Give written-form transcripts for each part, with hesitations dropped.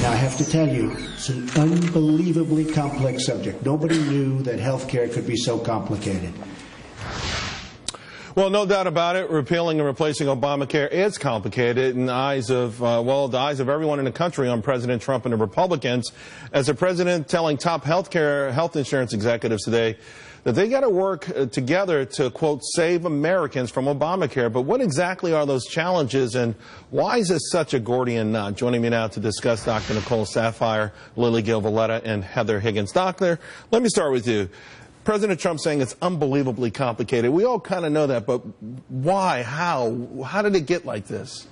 Now, I have to tell you, it's an unbelievably complex subject. Nobody knew that health care could be so complicated. Well, no doubt about it, repealing and replacing Obamacare is complicated in the eyes of, the eyes of everyone in the country on President Trump and the Republicans, as the president telling top health insurance executives today that they got to work together to, quote, save Americans from Obamacare. But what exactly are those challenges, and why is this such a Gordian knot? Joining me now to discuss, Dr. Nicole Saphier, Lily Gil Valletta, and Heather Higgins. Doctor, let me start with you. President Trump saying it's unbelievably complicated. We all kind of know that, but why? How did it get like this?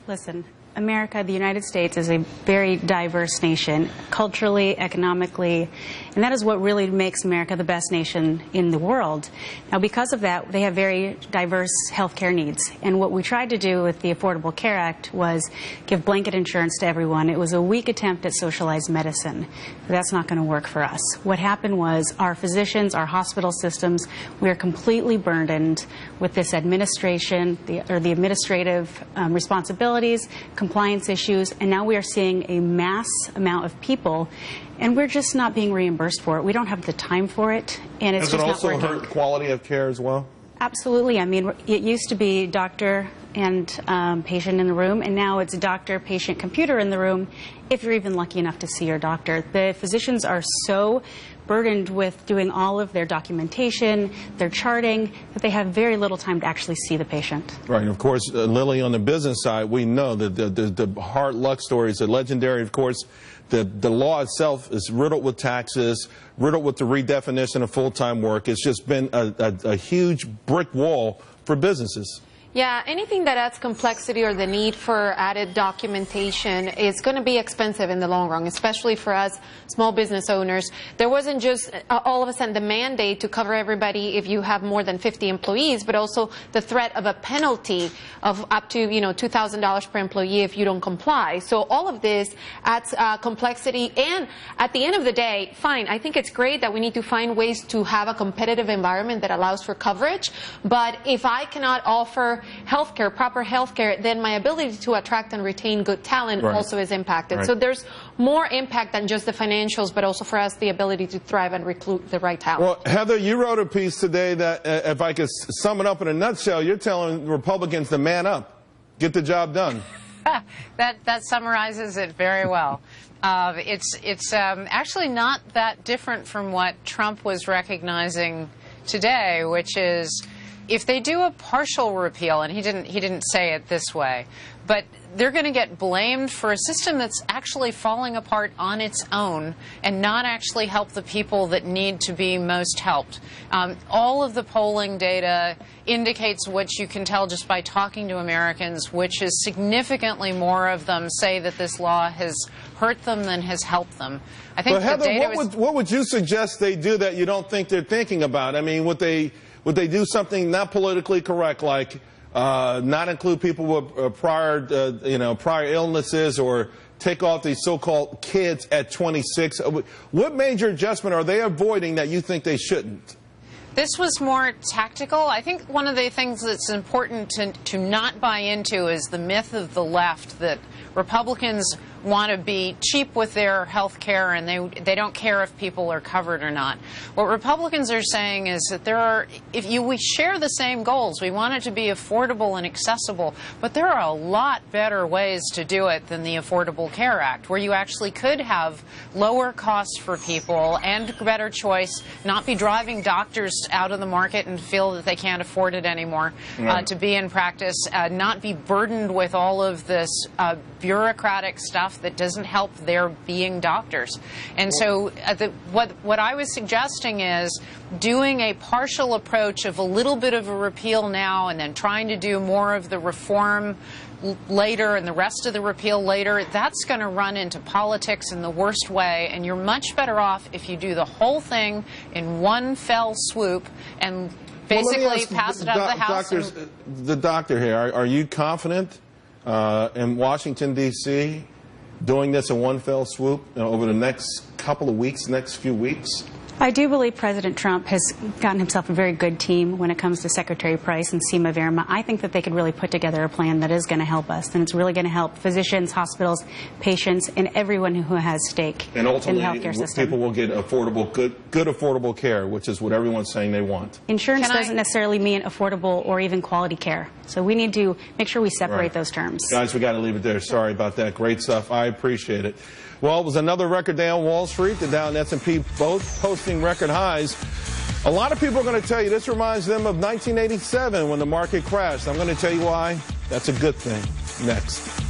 Listen, America, the United States, is a very diverse nation, culturally, economically, and that is what really makes America the best nation in the world. Now, because of that, they have very diverse health care needs, and what we tried to do with the Affordable Care Act was give blanket insurance to everyone. It was a weak attempt at socialized medicine. But that's not going to work for us. What happened was our physicians, our hospital systems, we are completely burdened with this administration, the administrative responsibilities, compliance issues, and now we are seeing a mass amount of people, and we're just not being reimbursed for it. We don't have the time for it, and it's just not working. Does it also hurt quality of care as well? Absolutely. I mean, it used to be doctor and patient in the room, and now it's doctor, patient, computer in the room, if you're even lucky enough to see your doctor. The physicians are so burdened with doing all of their documentation, their charting, that they have very little time to actually see the patient. Right, and of course, Lily, on the business side, we know that the hard luck stories are legendary. Of course, the law itself is riddled with taxes, riddled with the redefinition of full-time work. It's just been a huge brick wall for businesses. Yeah, anything that adds complexity or the need for added documentation is going to be expensive in the long run, especially for us small business owners. There wasn't just all of a sudden the mandate to cover everybody if you have more than 50 employees, but also the threat of a penalty of up to, $2,000 per employee if you don't comply. So all of this adds complexity, and at the end of the day, fine, I think it's great that we need to find ways to have a competitive environment that allows for coverage, but if I cannot offer healthcare, proper healthcare, then my ability to attract and retain good talent also is impacted. Right. So there's more impact than just the financials, but also for us the ability to thrive and recruit the right talent. Well, Heather, you wrote a piece today that, if I could sum it up in a nutshell, you're telling Republicans to man up, get the job done. That summarizes it very well. It's actually not that different from what Trump was recognizing today, which is, if they do a partial repeal, and he didn't say it this way, but they're going to get blamed for a system that's actually falling apart on its own and not actually help the people that need to be most helped. All of the polling data indicates what you can tell just by talking to Americans, which is significantly more of them say that this law has hurt them than has helped them. I think Heather, what would you suggest they do that you don't think they're thinking about? I mean, would they do something not politically correct, like not include people with prior illnesses, or take off these so-called kids at 26? What major adjustment are they avoiding that you think they shouldn't? This was more tactical. I think one of the things that's important to not buy into is the myth of the left that Republicans want to be cheap with their health care and they don't care if people are covered or not. What Republicans are saying is that we share the same goals. We want it to be affordable and accessible, but there are a lot better ways to do it than the Affordable Care Act, where you actually could have lower costs for people and better choice, not be driving doctors out of the market and feel that they can't afford it anymore to be in practice, not be burdened with all of this bureaucratic stuff that doesn't help their being doctors. And so what I was suggesting is doing a partial approach of a little bit of a repeal now and then trying to do more of the reform later and the rest of the repeal later. That's going to run into politics in the worst way, and you're much better off if you do the whole thing in one fell swoop and basically pass it out of the House. The doctor here, are you confident in Washington, D.C., doing this in one fell swoop over the next couple of weeks, next few weeks? I do believe President Trump has gotten himself a very good team when it comes to Secretary Price and Seema Verma. I think that they could really put together a plan that is going to help us, and it's really going to help physicians, hospitals, patients, and everyone who has stake in the healthcare system. People will get affordable, good affordable care, which is what everyone's saying they want. Insurance doesn't necessarily mean affordable or even quality care. So we need to make sure we separate those terms. Guys, we got to leave it there. Sorry about that. Great stuff. I appreciate it. Well, it was another record day on Wall Street. The Dow and S&P both posting record highs. A lot of people are going to tell you this reminds them of 1987 when the market crashed. I'm going to tell you why. That's a good thing. Next.